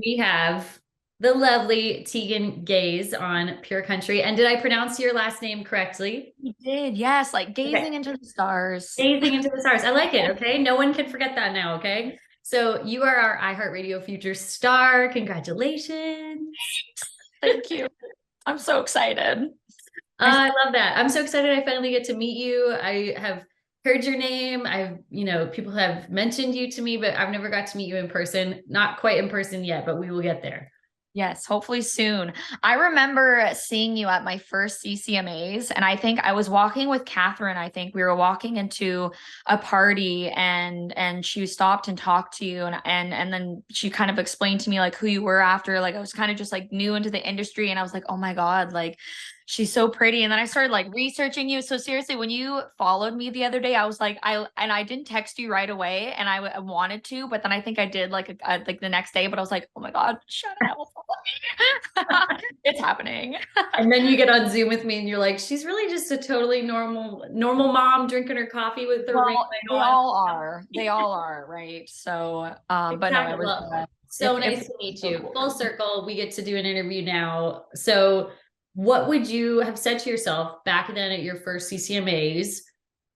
we have the lovely Teigen Gayse on Pure Country. And did I pronounce your last name correctly? You did, yes, like Okay. gazing into the stars. Gazing into the stars. I like it. Okay. No one can forget that now. Okay. So you are our iHeartRadio Future Star. Congratulations. Thank you. I'm so excited. I love that. I'm so excited I finally get to meet you. I have heard your name. People have mentioned you to me, but I've never got to meet you in person. Not quite in person yet, but we will get there. Yes, hopefully soon. I remember seeing you at my first CCMAs, and I think I was walking with Catherine. I think we were walking into a party, and she stopped and talked to you, and then she kind of explained to me like who you were after. Like I was kind of just like new into the industry, and I was like, oh my God, like she's so pretty. And then I started like researching you. So seriously, when you followed me the other day, I was like, I didn't text you right away, and I wanted to, but then I think I did like the next day. But I was like, oh my God, Shannon Ella followed me. It's happening. And then you get on Zoom with me and you're like, she's really just a totally normal mom drinking her coffee with her ring Well, light they on. all are. They all are, right? So, but no, Exactly. Well, so it nice was to meet so you. cool. Full circle, we get to do an interview now. So, what would you have said to yourself back then at your first CCMAs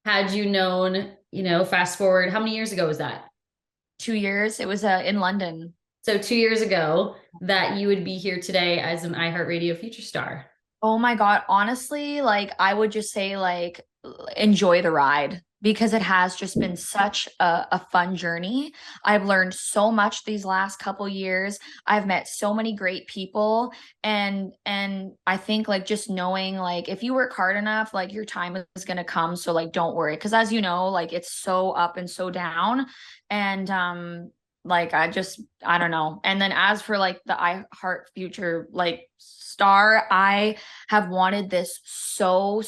had you known, fast forward, how many years ago was that? 2 years. It was in London. So, 2 years ago, that you would be here today as an iHeartRadio Future Star. Oh my God. Honestly, like I would just say like enjoy the ride because it has just been such a fun journey. I've learned so much these last couple years. I've met so many great people and I think like just knowing like if you work hard enough, like your time is going to come. So like don't worry because as you know, like it's so up and so down and like I don't know. And then as for like the I Heart Future like star, I have wanted this so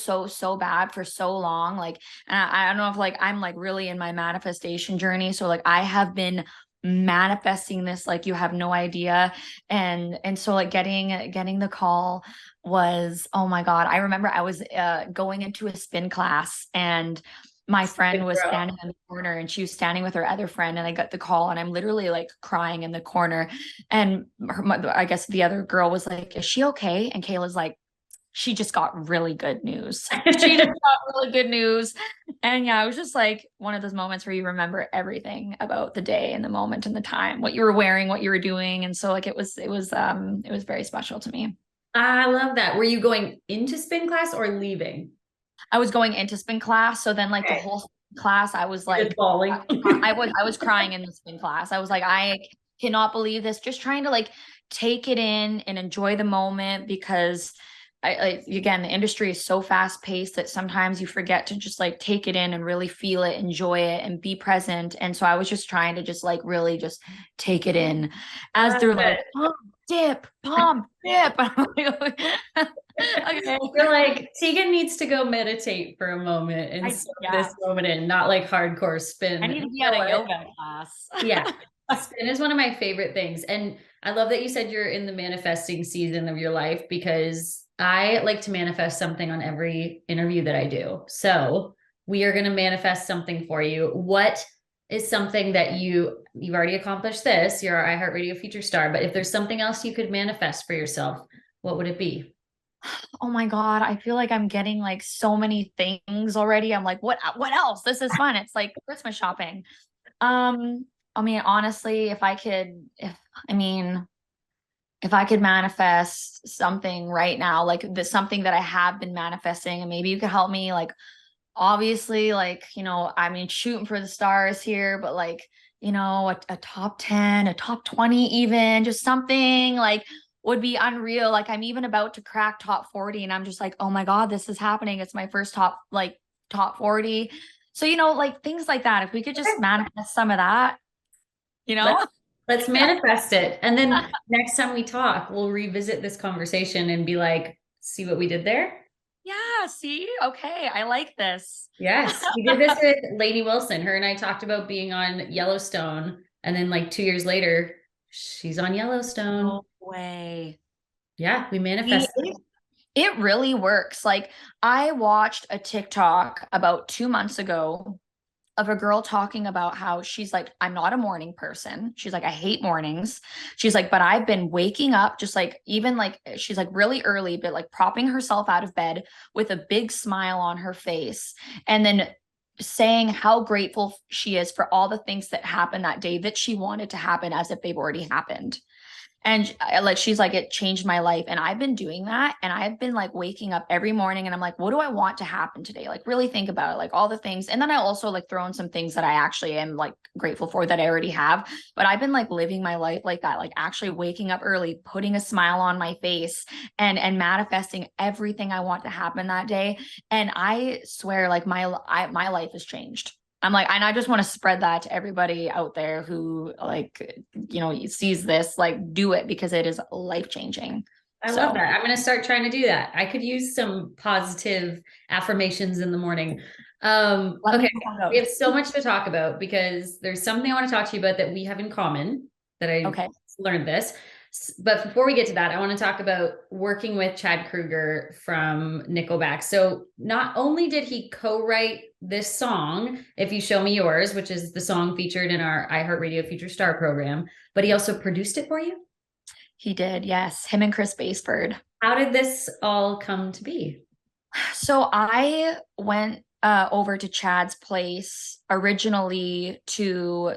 bad for so long. Like, and I don't know if like I'm like really in my manifestation journey. So like I have been manifesting this like you have no idea. And so like getting the call was oh my God. I remember I was going into a spin class and my Good friend was girl. standing in the corner and she was standing with her other friend and I got the call and I'm literally like crying in the corner and I guess the other girl was like, is she okay? And Kayla's like, she just got really good news. She just got really good news. And yeah, it was just like one of those moments where you remember everything about the day and the moment and the time, what you were wearing, what you were doing. And so like it was very special to me. I love that. Were you going into spin class or leaving? I was going into spin class. So then like the Okay. whole class, I was Just like, bawling. I was crying in the spin class. I was like, I cannot believe this. Just trying to like take it in and enjoy the moment because again, the industry is so fast paced that sometimes you forget to just like take it in and really feel it, enjoy it, and be present. And so I was just trying to just like really just take it in I as love they're like, it. pump, dip. I'm like, okay. You're like, Tegan needs to go meditate for a moment and soak Yeah, this moment in, not like hardcore I spin. need You to be know at a what? yoga class. Yeah. Spin is one of my favorite things. And I love that you said you're in the manifesting season of your life because I like to manifest something on every interview that I do. So we are going to manifest something for you. What is something that you've already accomplished this? You're our iHeartRadio Future Star, but if there's something else you could manifest for yourself, what would it be? Oh my God, I feel like I'm getting like so many things already. I'm like, what else? This is fun. It's like Christmas shopping. Um, I mean, honestly, I mean, if I could manifest something right now, like something that I have been manifesting, and maybe you could help me, like obviously, like, I mean, shooting for the stars here, but like, a top 10, a top 20, even just something like would be unreal. Like I'm even about to crack top 40 and I'm just like, oh my God, this is happening. It's my first top 40. So, like things like that. If we could just manifest some of that, you know? Let's let's manifest it. And then next time we talk, we'll revisit this conversation and be like, see what we did there? Yeah, see? Okay, I like this. Yes. We did this with Lainey Wilson. Her and I talked about being on Yellowstone. And then like 2 years later, she's on Yellowstone. No way. Yeah, we See, manifested. it really works. Like I watched a TikTok about 2 months ago of a girl talking about how she's like, I'm not a morning person. She's like, I hate mornings. She's like, but I've been waking up just like, even like, she's like really early, but like propping herself out of bed with a big smile on her face. And then saying how grateful she is for all the things that happened that day that she wanted to happen as if they've already happened. And like, she's like, it changed my life. And I've been doing that. And I've been like waking up every morning and I'm like, what do I want to happen today? Like really think about it, like all the things. And then I also like throw in some things that I actually am like grateful for that I already have. But I've been like living my life like that, like actually waking up early, putting a smile on my face and manifesting everything I want to happen that day. And I swear like my life has changed. I'm like, and I just want to spread that to everybody out there who like, sees this, like do it because it is life changing. I love that. I'm going to start trying to do that. I could use some positive affirmations in the morning. Okay. We have so much to talk about because there's something I want to talk to you about that we have in common that I learned this. But before we get to that, I want to talk about working with Chad Kroeger from Nickleback. So not only did he co-write this song, If You Show Me Yours, which is the song featured in our iHeartRadio Future Star program, but he also produced it for you? He did, yes. Him and Chris Baseford. How did this all come to be? So I went over to Chad's place originally to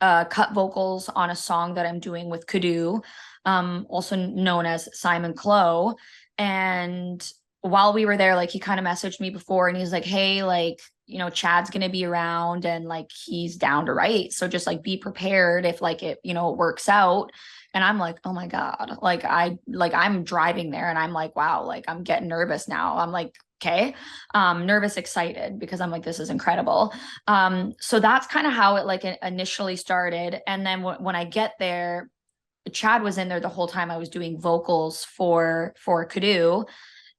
cut vocals on a song that I'm doing with Kadu, also known as Simon Clow. And while we were there, like he kind of messaged me before and he's like, hey, like, Chad's going to be around and like he's down to write. So just like be prepared if like it, works out. And I'm like, oh my God, I'm driving there and I'm like, wow, like I'm getting nervous now. I'm like, okay, nervous, excited because I'm like, this is incredible. So that's kind of how it like initially started. And then when I get there, Chad was in there the whole time I was doing vocals for Kadu.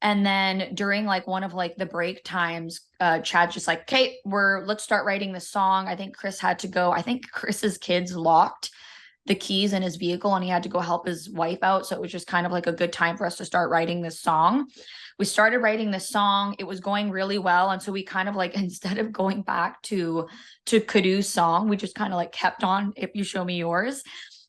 And then during like one of like the break times, Chad's just like, okay, let's start writing this song. I think Chris had to go. I think Chris's kids locked the keys in his vehicle and he had to go help his wife out. So it was just kind of like a good time for us to start writing this song. We started writing this song. It was going really well. And so we kind of like, instead of going back to Kadu's song, we just kind of like kept on If You Show Me Yours.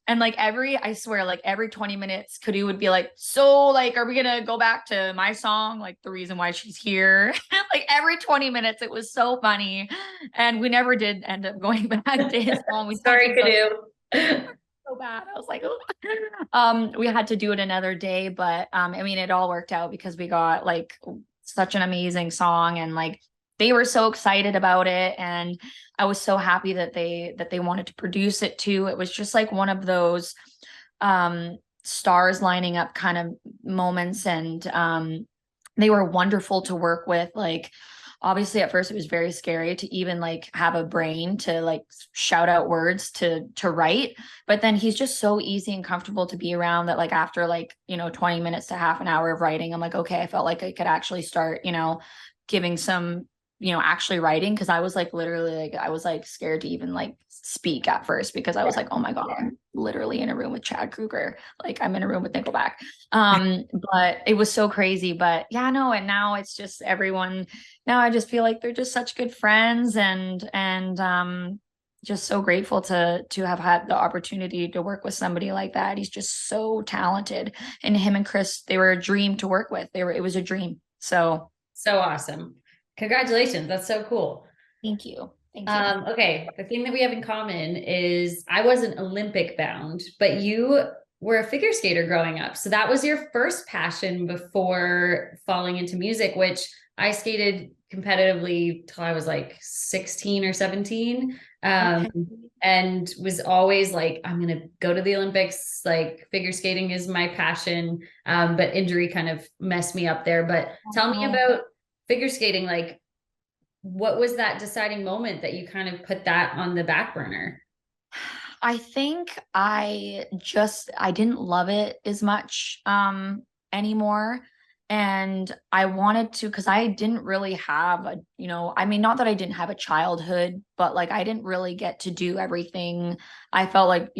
And like I swear, like every 20 minutes, Kadu would be like, so like, are we going to go back to my song? Like the reason why she's here, like every 20 minutes, it was so funny. And we never did end up going back to his song. Sorry, Kadu. So bad. I was like, we had to do it another day, but I mean, it all worked out because we got like such an amazing song and like they were so excited about it. And I was so happy that they wanted to produce it too. It was just like one of those stars lining up kind of moments. And they were wonderful to work with. Like, obviously at first it was very scary to even like have a brain to like shout out words to write, but then he's just so easy and comfortable to be around that like after like 20 minutes to half an hour of writing, I'm like, okay, I felt like I could actually start giving some actually writing, because I was like literally like I was like scared to even like speak at first because I was like, oh my God, I'm literally in a room with Chad Kroeger, like I'm in a room with Nickleback. But it was so crazy. But yeah, no, and now it's just everyone. Now I just feel like they're just such good friends and just so grateful to have had the opportunity to work with somebody like that. He's just so talented. And him and Chris, they were a dream to work with. It was a dream. So awesome. Congratulations. That's so cool. Thank you. Thank you. Okay. The thing that we have in common is I wasn't Olympic bound, but you were a figure skater growing up. So that was your first passion before falling into music, which I skated competitively till I was like 16 or 17. And was always like, I'm going to go to the Olympics. Like figure skating is my passion. But injury kind of messed me up there. But tell me about figure skating. Like, what was that deciding moment that you kind of put that on the back burner? I think I didn't love it as much anymore. And I wanted to, because I didn't really have I mean, not that I didn't have a childhood, but like I didn't really get to do everything I felt like,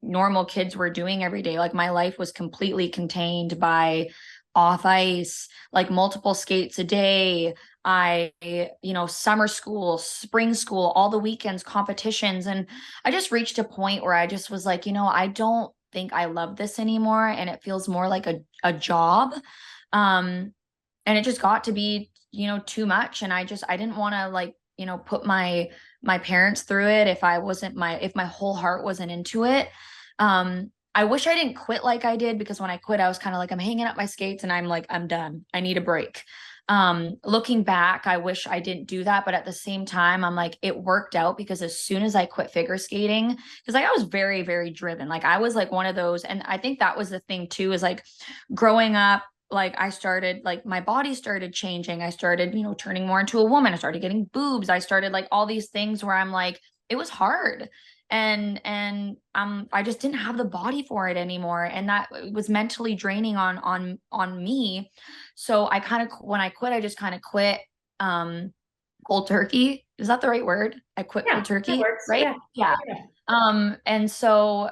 normal kids were doing every day. Like my life was completely contained by off ice, like multiple skates a day, Summer school, spring school, all the weekends, competitions. And I just reached a point where I just was like, I don't think I love this anymore. And it feels more like a job. And it just got to be, too much. And I didn't want to like, put my parents through it if my whole heart wasn't into it. I wish I didn't quit like I did, because when I quit, I was kind of like, I'm hanging up my skates and I'm like, I'm done. I need a break. Looking back, I wish I didn't do that. But at the same time, I'm like, it worked out, because as soon as I quit figure skating, because like I was very, very driven. Like I was like one of those. And I think that was the thing too, is like growing up, like I started, like my body started changing. I started, turning more into a woman. I started getting boobs. I started like all these things where I'm like, it was hard. And I just didn't have the body for it anymore. And that was mentally draining on me. So I kind of, when I quit, I just kind of quit, cold turkey. Is that the right word? I quit cold turkey, right? Yeah. And so,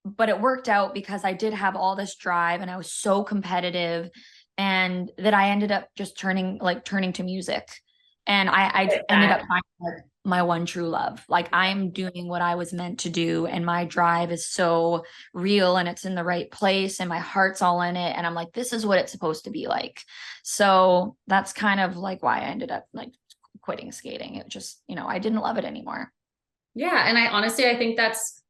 but it worked out because I did have all this drive and I was so competitive, and that I ended up just turning to music. And I ended up finding like my one true love. Like I'm doing what I was meant to do, and my drive is so real and it's in the right place and my heart's all in it. And I'm like, this is what it's supposed to be like. So that's kind of like why I ended up like quitting skating. It just, I didn't love it anymore. Yeah. And I think that's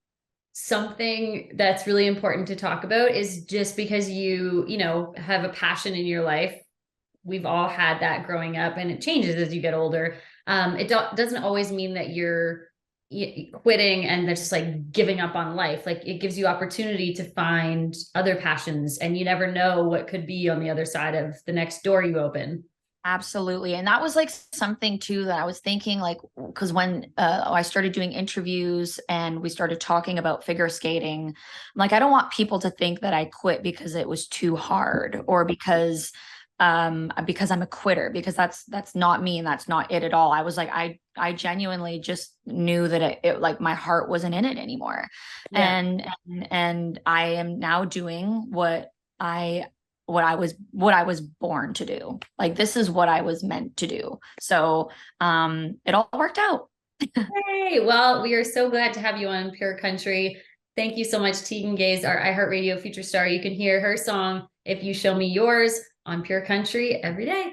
something that's really important to talk about, is just because you have a passion in your life. We've all had that growing up, and it changes as you get older. It doesn't always mean that you're quitting and that's just like giving up on life. Like it gives you opportunity to find other passions, and you never know what could be on the other side of the next door you open. Absolutely. And that was like something too that I was thinking, like, because when I started doing interviews and we started talking about figure skating, I'm like, I don't want people to think that I quit because it was too hard, or because I'm a quitter, because that's not me, and that's not it at all. I was like, I genuinely just knew that it like my heart wasn't in it anymore. Yeah. And I am now doing what I was born to do. Like this is what I was meant to do. So it all worked out. Hey, well, we are so glad to have you on Pure Country. Thank you so much, Teigen Gayse, our iHeartRadio Future Star. You can hear her song, If You Show Me Yours, on Pure Country every day.